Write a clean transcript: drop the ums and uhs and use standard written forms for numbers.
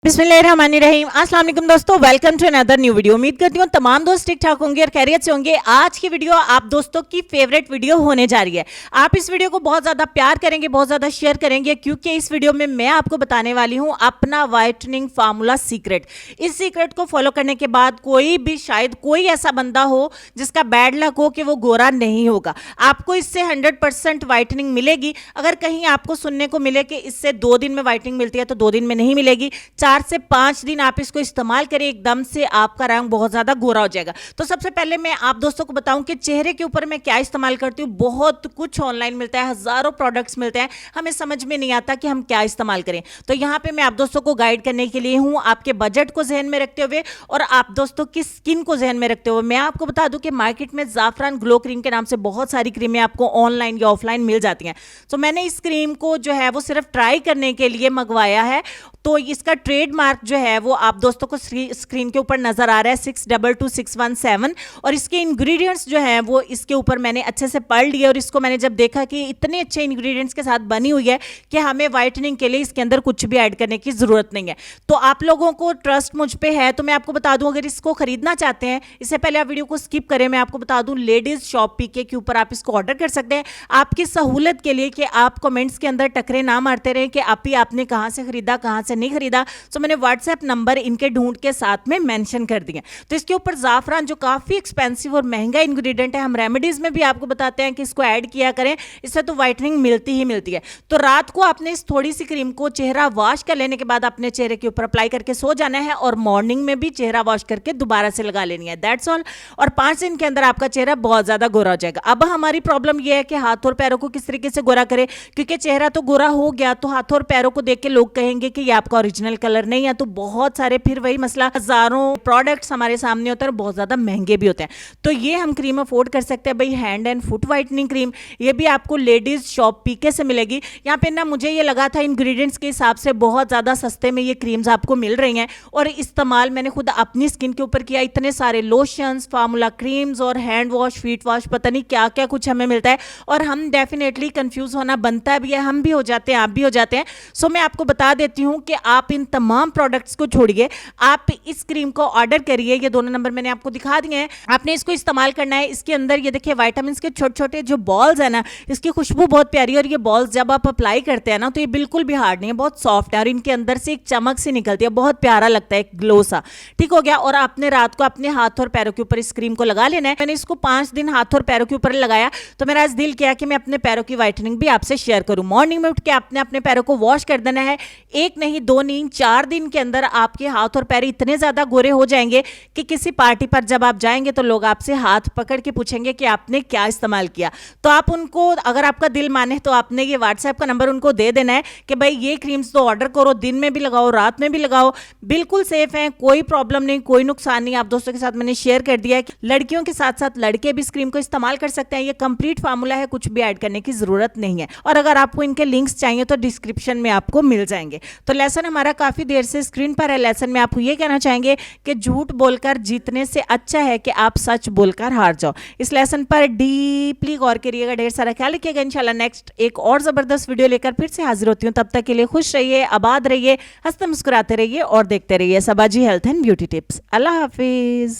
बिस्मिल्लाहिर्रहमानिर्रहीम। अस्सलाम वालेकुम दोस्तों, welcome to another new video. उम्मीद करती हूँ तमाम दोस्त ठीक ठाक होंगे और खैरियत से होंगे। आज की वीडियो आप दोस्तों की फेवरेट वीडियो होने जा रही है। आप इस वीडियो को बहुत ज़्यादा प्यार करेंगे, बहुत ज़्यादा शेयर करेंगे, क्योंकि इस वीडियो में मैं आपको बताने वाली हूँ अपना वाइटनिंग फार्मूला सीक्रेट। इस सीक्रेट को फॉलो करने के बाद कोई भी, शायद कोई ऐसा बंदा हो जिसका बैड लक हो कि वो गोरा नहीं होगा, आपको इससे 100% वाइटनिंग मिलेगी। अगर कहीं आपको सुनने को मिले कि इससे 2 दिन में वाइटनिंग मिलती है, तो 2 दिन में नहीं मिलेगी। 4 से 5 दिन आप इसको इस्तेमाल करें, एकदम से आपका रंग बहुत ज्यादा गोरा हो जाएगा। तो सबसे पहले मैं आप दोस्तों को बताऊं कि चेहरे के ऊपर मैं क्या इस्तेमाल करती हूँ। बहुत कुछ ऑनलाइन मिलता है, हजारों प्रोडक्ट्स मिलते हैं, हमें समझ में नहीं आता कि हम क्या इस्तेमाल करें। तो यहाँ पे मैं आप दोस्तों को गाइड करने के लिए हूँ, आपके बजट को जहन में रखते हुए और आप दोस्तों की स्किन को जहन में रखते हुए। मैं आपको बता दूं कि मार्केट में जाफरान ग्लो क्रीम के नाम से बहुत सारी क्रीमें आपको ऑनलाइन या ऑफलाइन मिल जाती हैं। तो मैंने इस क्रीम को जो है वो सिर्फ ट्राई करने के लिए मंगवाया है। तो इसका ट्रेडमार्क जो है वो आप दोस्तों को स्क्रीन के ऊपर नजर आ रहा है 622617, और इसके इंग्रेडिएंट्स जो हैं वो इसके ऊपर मैंने अच्छे से पढ़ लिए। और इसको मैंने जब देखा कि इतने अच्छे इंग्रेडिएंट्स के साथ बनी हुई है कि हमें वाइटनिंग के लिए इसके अंदर कुछ भी ऐड करने की जरूरत नहीं है। तो आप लोगों को ट्रस्ट मुझ पे है, तो मैं आपको बता दूं, अगर इसको खरीदना चाहते हैं, इससे पहले आप वीडियो को स्किप करें, मैं आपको बता दूं लेडीज शॉप पीके के ऊपर आप इसको ऑर्डर कर सकते हैं, आपकी सहूलत के लिए, कि आप कमेंट्स के अंदर टकरे ना मारते रहे कि आप ही आपने कहां से खरीदा, कहां से नहीं खरीदा। तो मैंने व्हाट्सएप नंबर इनके ढूंढ के साथ में मेंशन कर दिए। तो इसके ऊपर जाफरान जो काफी एक्सपेंसिव और महंगा इंग्रेडिएंट है, हम रेमेडीज में भी आपको बताते हैं कि इसको ऐड किया करें, इससे तो वाइटनिंग मिलती ही मिलती है। तो रात को आपने इस थोड़ी सी क्रीम को चेहरा वॉश कर लेने के बाद अपने चेहरे के ऊपर अप्लाई करके सो जाना है, और मॉर्निंग में भी चेहरा वॉश करके दोबारा से लगा लेनी है। That's all. और 5 दिन के अंदर आपका चेहरा बहुत ज्यादा गोरा हो जाएगा। अब हमारी प्रॉब्लम यह है कि हाथ और पैरों को किस तरीके से गोरा करें, क्योंकि चेहरा तो गोरा हो गया, तो हाथों और पैरों को देख के लोग कहेंगे कि ये आपका ओरिजिनल कलर नहीं है। तो बहुत सारे, फिर वही मसला, हजारों प्रोडक्ट्स हमारे सामने होते हैं, बहुत ज्यादा महंगे भी होते हैं। तो ये हम क्रीम अफोर्ड कर सकते हैं भाई, hand and foot whitening cream. ये भी आपको लेडीज शॉप पीके से मिलेगी। यहाँ पे ना मुझे ये लगा था इंग्रेडिएंट्स के हिसाब से बहुत ज्यादा सस्ते में ये क्रीम्स आपको मिल रही हैं, और इस्तेमाल मैंने खुद अपनी स्किन के ऊपर किया। इतने सारे लोशंस, फार्मूला क्रीम्स और हैंड वॉश, फीट वॉश, पता नहीं क्या क्या कुछ हमें मिलता है, और हम डेफिनेटली कंफ्यूज होना बनता भी है, हम भी हो जाते हैं, आप भी हो जाते हैं। सो मैं आपको बता देती हूँ कि आप इन तमाम प्रोडक्ट्स को छोड़िए, आप इस क्रीम को ऑर्डर करिए। ये दोनों नंबर मैंने आपको दिखा दिए हैं, आपने इसको इस्तेमाल करना है। इसके अंदर ये देखिए विटामिन के छोटे छोटे जो बॉल्स है ना, इसकी खुशबू बहुत प्यारी है, और ये बॉल्स जब आप अप्लाई करते हैं ना, तो ये बिल्कुल भी हार्ड नहीं है, बहुत सॉफ्ट है, और इनके अंदर से एक चमक सी निकलती है, बहुत प्यारा लगता है, एक ग्लो सा। ठीक हो गया। और आपने रात को अपने हाथ और पैरों के ऊपर इस क्रीम को लगा लेना है। मैंने इसको 5 दिन हाथ और पैरों के ऊपर लगाया, तो मेरा आज दिल किया कि मैं अपने पैरों की वाइटनिंग भी आपसे शेयर करूं। मॉर्निंग में उठ के आपने अपने पैरों को वॉश कर देना है। 1 नहीं, 2 नहीं, 4 दिन के अंदर आपके हाथ और पैर इतने ज्यादा गोरे हो जाएंगे कि किसी पार्टी पर जब आप जाएंगे तो लोग आपसे हाथ पकड़ के पूछेंगे कि आपने क्या इस्तेमाल किया। तो आप उनको, अगर आपका दिल माने, तो आपने ये व्हाट्सएप का नंबर उनको दे देना है कि भाई ये क्रीम्स तो ऑर्डर करो, दिन में भी लगाओ, रात में भी लगाओ, बिल्कुल सेफ है, कोई प्रॉब्लम नहीं, कोई नुकसान नहीं। आप दोस्तों के साथ मैंने शेयर कर दिया है कि लड़कियों के साथ साथ लड़के भी इस क्रीम को इस्तेमाल कर सकते हैं। ये कंप्लीट फार्मूला है, कुछ भी ऐड करने की जरूरत नहीं है। और अगर आपको इनके लिंक्स चाहिए तो डिस्क्रिप्शन में आपको मिल जाएंगे। तो लेसन हमारा काफी देर से स्क्रीन पर है। लेसन में आपको ये कहना चाहेंगे कि झूठ बोलकर जीतने से अच्छा है कि आप सच बोलकर हार जाओ। इस लेसन पर डीपली गौर करिएगा, ढेर सारा ख्याल रखिएगा। इंशाल्लाह नेक्स्ट एक और जबरदस्त वीडियो लेकर फिर से हाजिर होती हूँ। तब तक के लिए खुश रहिए, आबाद रहिए, हंसते मुस्कुराते रहिए और देखते रहिए Saba ji health and beauty tips. अल्लाह हाफिज।